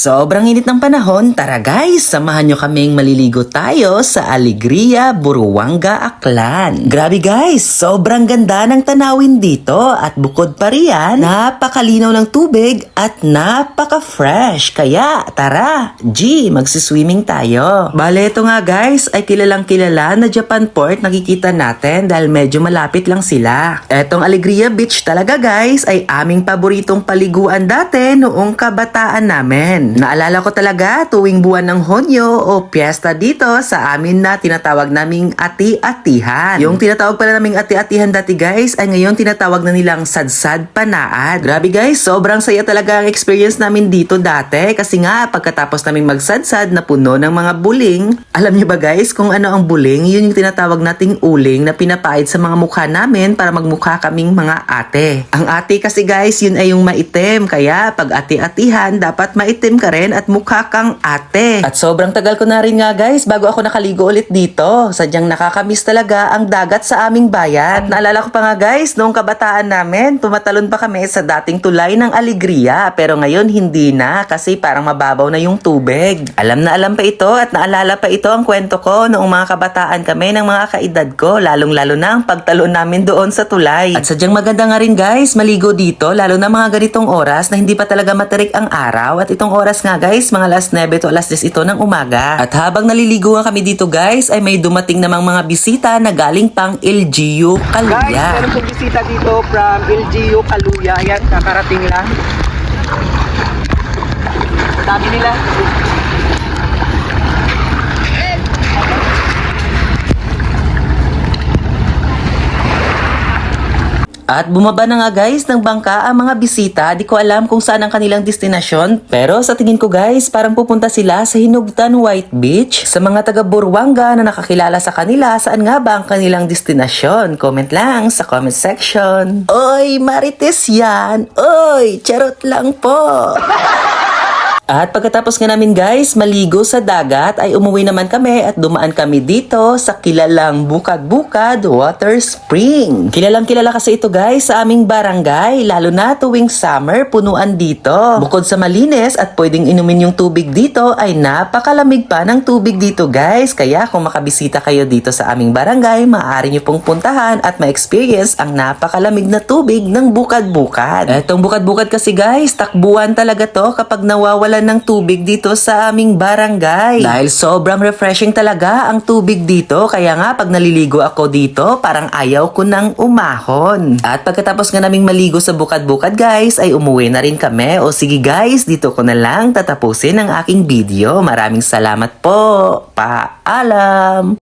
Sobrang init ng panahon, tara guys, samahan nyo kaming maliligo tayo sa Alegria, Buruanga, Aklan. Grabe guys, sobrang ganda ng tanawin dito at bukod pa riyan, napakalinaw ng tubig at napaka-fresh. Kaya tara, magsiswimming tayo. Bale, ito nga guys ay kilalang kilala na Japan Port nakikita natin dahil medyo malapit lang sila. Etong Alegria Beach talaga guys ay aming paboritong paliguan dati noong kabataan namin. Naalala ko talaga tuwing buwan ng Honyo o piyesta dito sa amin na tinatawag naming ati-atihan. Yung tinatawag pala naming ati-atihan dati guys ay ngayon tinatawag na nilang sadsad panaad. Grabe guys, sobrang saya talaga ang experience namin dito dati kasi nga pagkatapos naming magsadsad na puno ng mga buling. Alam niyo ba guys kung ano ang buling? Yun yung tinatawag nating uling na pinapait sa mga mukha namin para magmukha kaming mga ate. Ang ate kasi guys yun ay yung maitim kaya pag ati-atihan dapat maitim ka rin at mukha kang ate. At sobrang tagal ko na rin nga guys bago ako nakaligo ulit dito. Sadyang nakakamiss talaga ang dagat sa aming bayan. At naalala ko pa nga guys, noong kabataan namin, tumatalon pa kami sa dating tulay ng Alegria. Pero ngayon hindi na kasi parang mababaw na yung tubig. Alam na alam pa ito at naalala pa ito ang kwento ko noong mga kabataan kami ng mga kaedad ko. Lalong-lalo na ang pagtalon namin doon sa tulay. At sadyang maganda nga rin guys, maligo dito lalo na mga ganitong oras na hindi pa talaga matarik ang araw. At itong oras nga guys, mga alas 9 to alas 10 ito ng umaga. At habang naliligo nga kami dito guys, ay may dumating namang mga bisita na galing pang LGU Kaluya. Guys, meron pong bisita dito from LGU Kaluya. Ayan, kakarating lang. Sabi nila. At bumaba na nga guys ng bangka ang mga bisita. Di ko alam kung saan ang kanilang destinasyon. Pero sa tingin ko guys, parang pupunta sila sa Hinugtan White Beach. Sa mga taga Buruanga na nakakilala sa kanila, saan nga ba ang kanilang destinasyon? Comment lang sa comment section. Oy, Marites yan! Oy, charot lang po! At pagkatapos nga namin guys, maligo sa dagat ay umuwi naman kami at dumaan kami dito sa kilalang Bukad-Bukad Water Spring. Kilalang kilala kasi ito guys sa aming barangay, lalo na tuwing summer punuan dito. Bukod sa malinis at pwedeng inumin yung tubig dito ay napakalamig pa ng tubig dito guys. Kaya kung makabisita kayo dito sa aming barangay, maaari nyo pong puntahan at ma-experience ang napakalamig na tubig ng Bukad-Bukad. Etong Bukad-Bukad kasi guys, takbuhan talaga to kapag nawawala ng tubig dito sa aming barangay. Dahil sobrang refreshing talaga ang tubig dito, kaya nga pag naliligo ako dito, parang ayaw ko nang umahon. At pagkatapos nga naming maligo sa Bukad-Bukad guys, ay umuwi na rin kami. O sige guys, dito ko na lang tatapusin ang aking video. Maraming salamat po. Paalam!